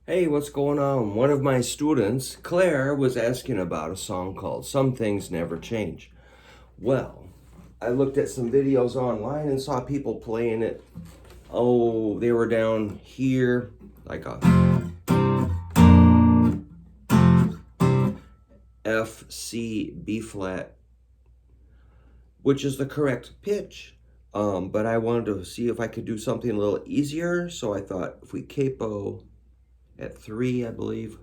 Hey, what's going on? One of my students, Claire, was asking about a song called Some Things Never Change. Well, I looked at some videos online and saw people playing it. Oh, they were down here, like a F, C, B flat, which is the correct pitch. But I wanted to see if I could do something a little easier, so I thought if we capo at 3, I believe.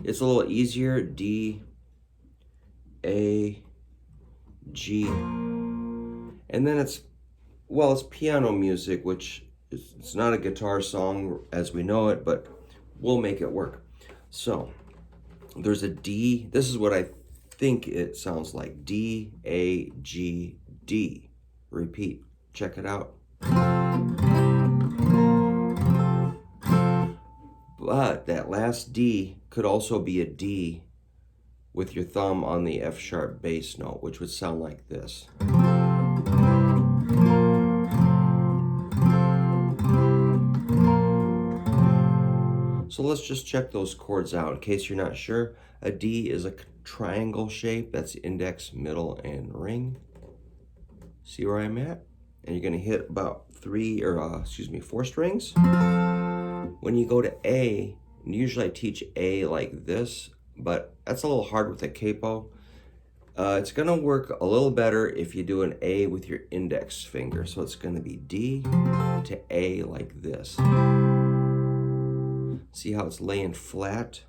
It's a little easier. D, A, G, and then it's piano music, which it's not a guitar song as we know it, but we'll make it work. So there's a D. This is what I think it sounds like. D, A, G, D. Repeat. Check it out. But that last D could also be a D with your thumb on the F sharp bass note, which would sound like this. So let's just check those chords out in case you're not sure. A D is a triangle shape. That's index, middle, and ring. See where I'm at? And you're gonna hit about 4 strings. When you go to A, and usually I teach A like this, but that's a little hard with a capo. It's gonna work a little better if you do an A with your index finger. So it's gonna be D to A like this. See how it's laying flat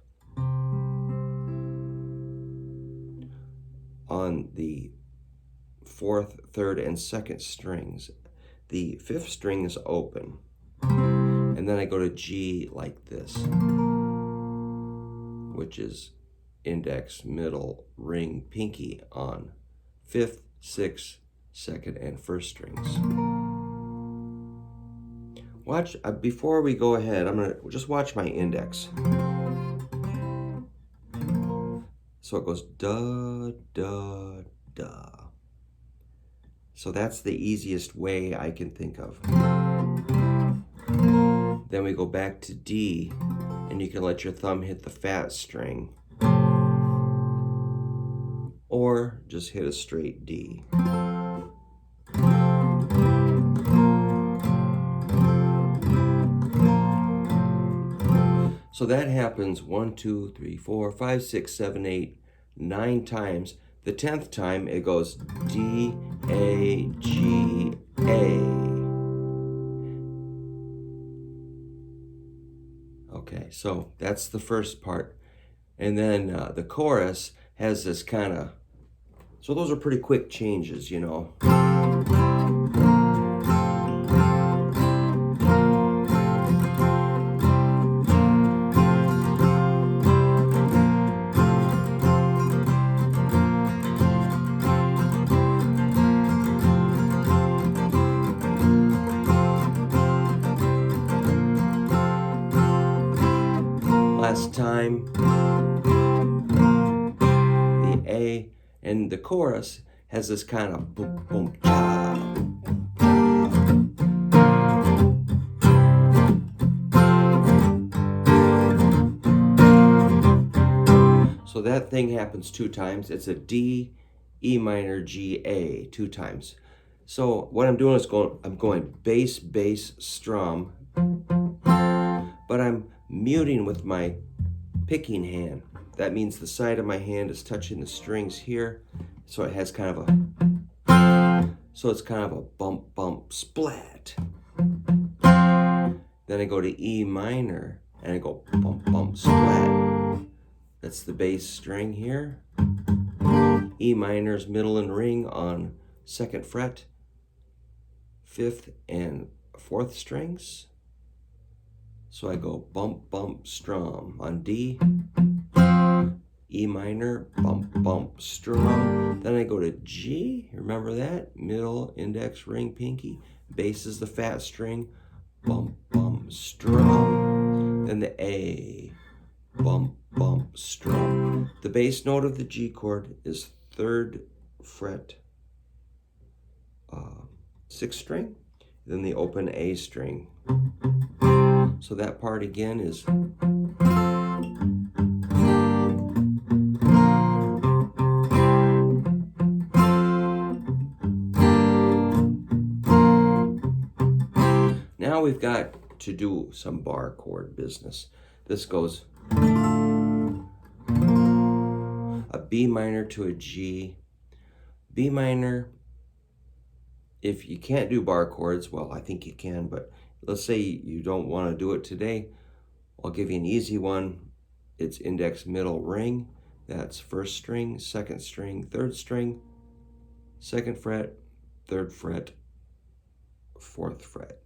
on the 4th, 3rd, and 2nd strings. The 5th string is open. And then I go to G like this, which is index, middle, ring, pinky on 5th, 6th, 2nd, and 1st strings. Watch, before we go ahead, I'm gonna just watch my index. So it goes da, da, da. So that's the easiest way I can think of. Then we go back to D, and you can let your thumb hit the fat string, or just hit a straight D. So that happens 1, 2, 3, 4, 5, 6, 7, 8, 9 times. The 10th time it goes D, A, G, A. Okay, so that's the first part. And then the chorus has this kind of, so those are pretty quick changes, you know. Last time, the A, and the chorus has this kind of boom, boom, cha. So that thing happens 2 times. It's a D, E minor, G, A 2 times. So what I'm doing is I'm going bass, bass, strum, but I'm muting with my picking hand. That means the side of my hand is touching the strings here. So it has kind of so it's kind of a bump, bump, splat. Then I go to E minor and I go bump, bump, splat. That's the bass string here. E minor's middle and ring on 2nd fret, 5th and 4th strings. So I go bump, bump, strum on D, E minor, bump, bump, strum. Then I go to G, remember that? Middle, index, ring, pinky. Bass is the fat string, bump, bump, strum. Then the A, bump, bump, strum. The bass note of the G chord is 3rd fret, 6th string. then the open A string. So that part again is now we've got to do some bar chord business. This goes a B minor to a G. B minor, if you can't do bar chords, well, I think you can, but let's say you don't want to do it today. I'll give you an easy one. It's index middle ring. That's first string, second string, third string, second fret, third fret, fourth fret.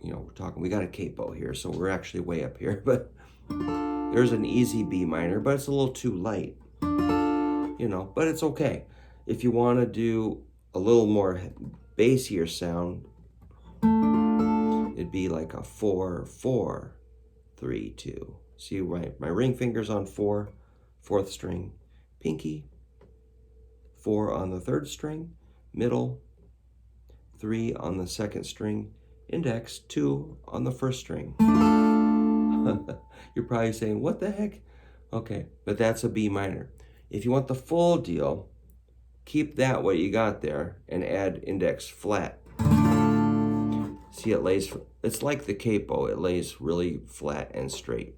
You know, we got a capo here, so we're actually way up here, but there's an easy B minor, but it's a little too light, you know, but it's okay. If you want to do a little more bassier sound, it'd be like a 4, 4, 3, 2. See, my ring finger's on 4, fourth string, pinky, 4 on the third string, middle, 3 on the second string, index, 2 on the first string. You're probably saying, what the heck? Okay, but that's a B minor. If you want the full deal, keep that what you got there and add index flat. See, it's like the capo. It lays really flat and straight.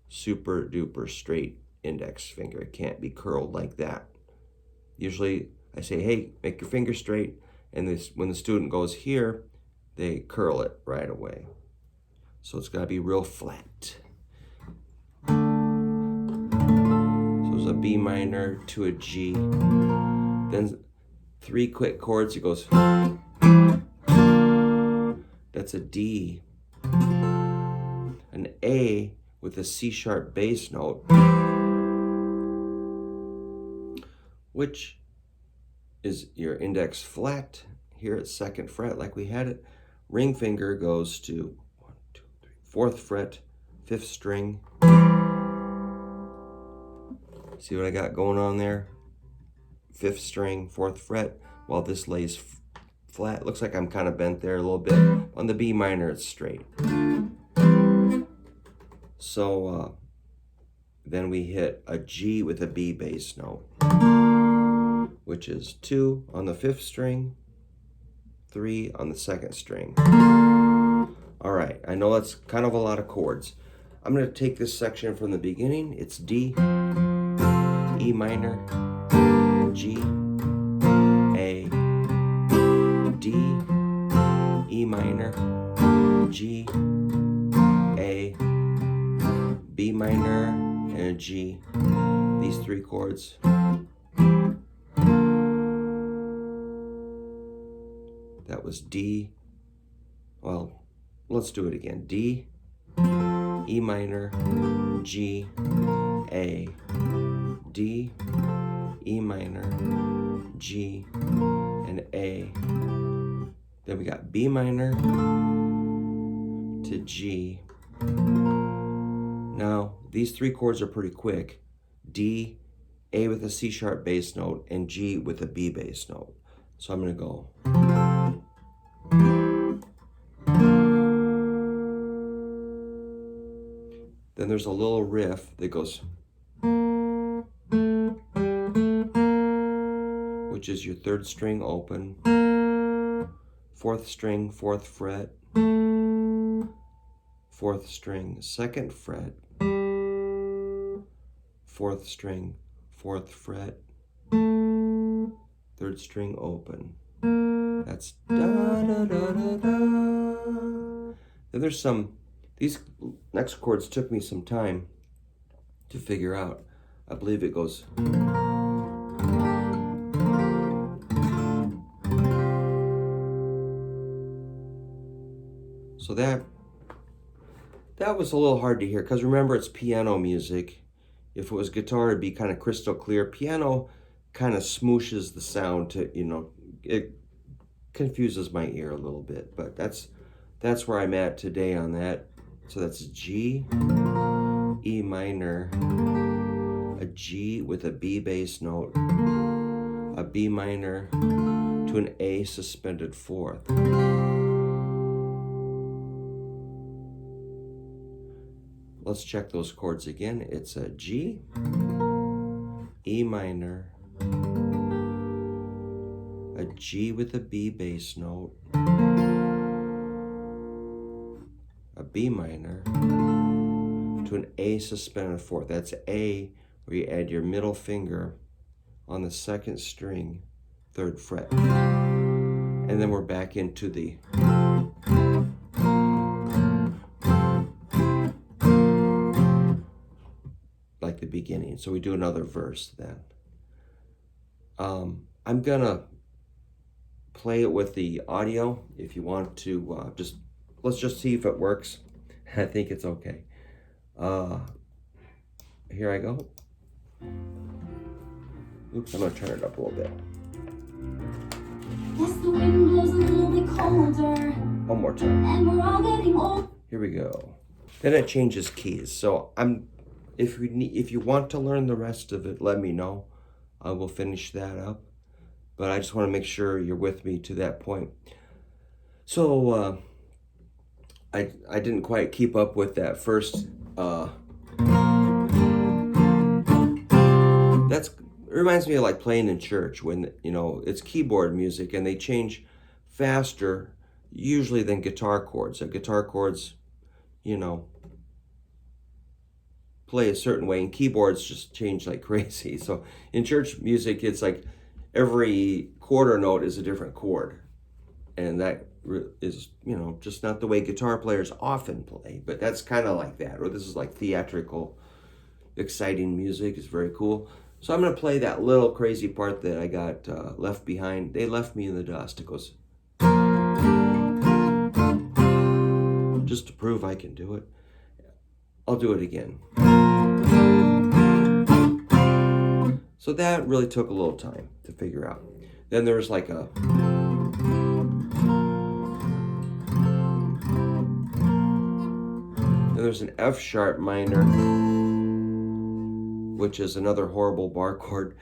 Super duper straight index finger. It can't be curled like that. Usually I say, hey, make your finger straight. And when the student goes here, they curl it right away. So it's got to be real flat. So it's a B minor to a G. Then 3 quick chords. It goes. That's a D. An A with a C sharp bass note, which is your index flat here at second fret like we had it. Ring finger goes to 1, 2, 3, fourth fret, fifth string. See what I got going on there? Fifth string, fourth fret, while this lays flat. Looks like I'm kind of bent there a little bit. On the B minor, it's straight. So then we hit a G with a B bass note, which is 2 on the fifth string, 3 on the second string. All right, I know that's kind of a lot of chords. I'm going to take this section from the beginning. It's D, E minor, G, A, D, E minor, G, A, B minor, and a G. These 3 chords. That was D. Well, let's do it again. D, E minor, G, A, D, E minor, G, and A. Then we got B minor to G. Now, these 3 chords are pretty quick. D, A with a C sharp bass note, and G with a B bass note. So I'm going to go. Then there's a little riff that goes, which is your third string open, fourth string, fourth fret, fourth string, second fret, fourth string, fourth fret, third string open. That's da da da da da. Then there's these next chords took me some time to figure out. I believe it goes. So that was a little hard to hear, because remember, it's piano music. If it was guitar, it'd be kind of crystal clear. Piano kind of smooshes the sound to, it confuses my ear a little bit, but that's where I'm at today on that. So that's G, E minor, a G with a B bass note, a B minor to an A suspended fourth. let's check those chords again. It's a G, E minor, a G with a B bass note, a B minor, to an A suspended fourth. That's A, where you add your middle finger on the second string, 3rd fret. And then we're back into the like the beginning. So we do another verse then. I'm gonna play it with the audio. If you want to let's just see if it works. I think it's okay. Here I go. Oops, I'm gonna turn it up a little bit. Yes, the wind blows a little bit colder. One more time. And we're all getting old. Here we go. Then it changes keys. So if you want to learn the rest of it, let me know. I will finish that up. But I just want to make sure you're with me to that point. So I didn't quite keep up with that first. It reminds me of like playing in church when, you know, it's keyboard music and they change faster usually than guitar chords. So guitar chords, you know, play a certain way, and keyboards just change like crazy. So in church music, it's like every quarter note is a different chord, and that is, you know, just not the way guitar players often play, but that's kind of like that. Or this is like theatrical, exciting music. It's very cool. So I'm going to play that little crazy part that I got left behind. They left me in the dust. It goes, just to prove I can do it. I'll do it again. So that really took a little time to figure out. Then there's like a an F sharp minor, which is another horrible bar chord.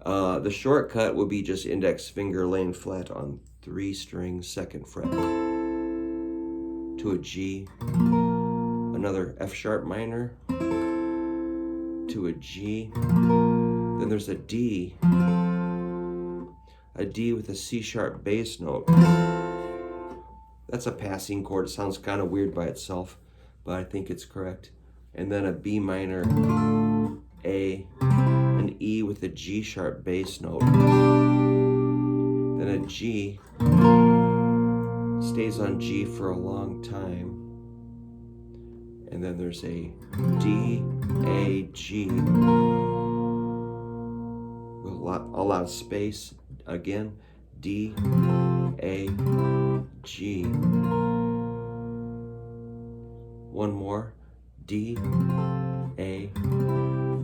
The shortcut would be just index finger laying flat on 3 strings, 2nd fret, to a G, another F sharp minor, to a G. Then there's a D with a C sharp bass note. That's a passing chord. It sounds kind of weird by itself, but I think it's correct. And then a B minor, A, an E with a G sharp bass note. Then a G, stays on G for a long time. And then there's a D, A, G, with a lot of space. Again, D, A, G. One more, D, A,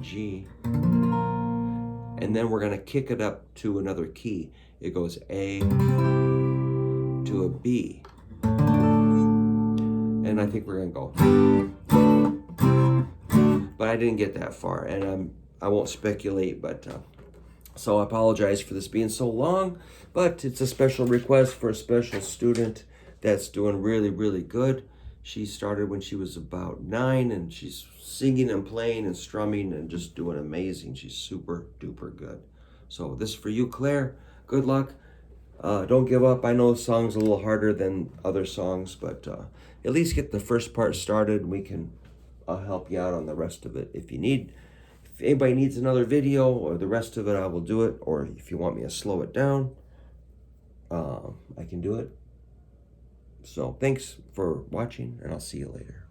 G. And then we're going to kick it up to another key. It goes A to a B. And I think we're going to go. But I didn't get that far, and I won't speculate, but so I apologize for this being so long, but it's a special request for a special student that's doing really, really good. She started when she was about 9, and she's singing and playing and strumming and just doing amazing. She's super duper good. So this is for you, Claire. Good luck. Don't give up. I know the song's a little harder than other songs, but at least get the first part started. We can help you out on the rest of it if you need. If anybody needs another video or the rest of it, I will do it. Or if you want me to slow it down, I can do it. So thanks for watching, and I'll see you later.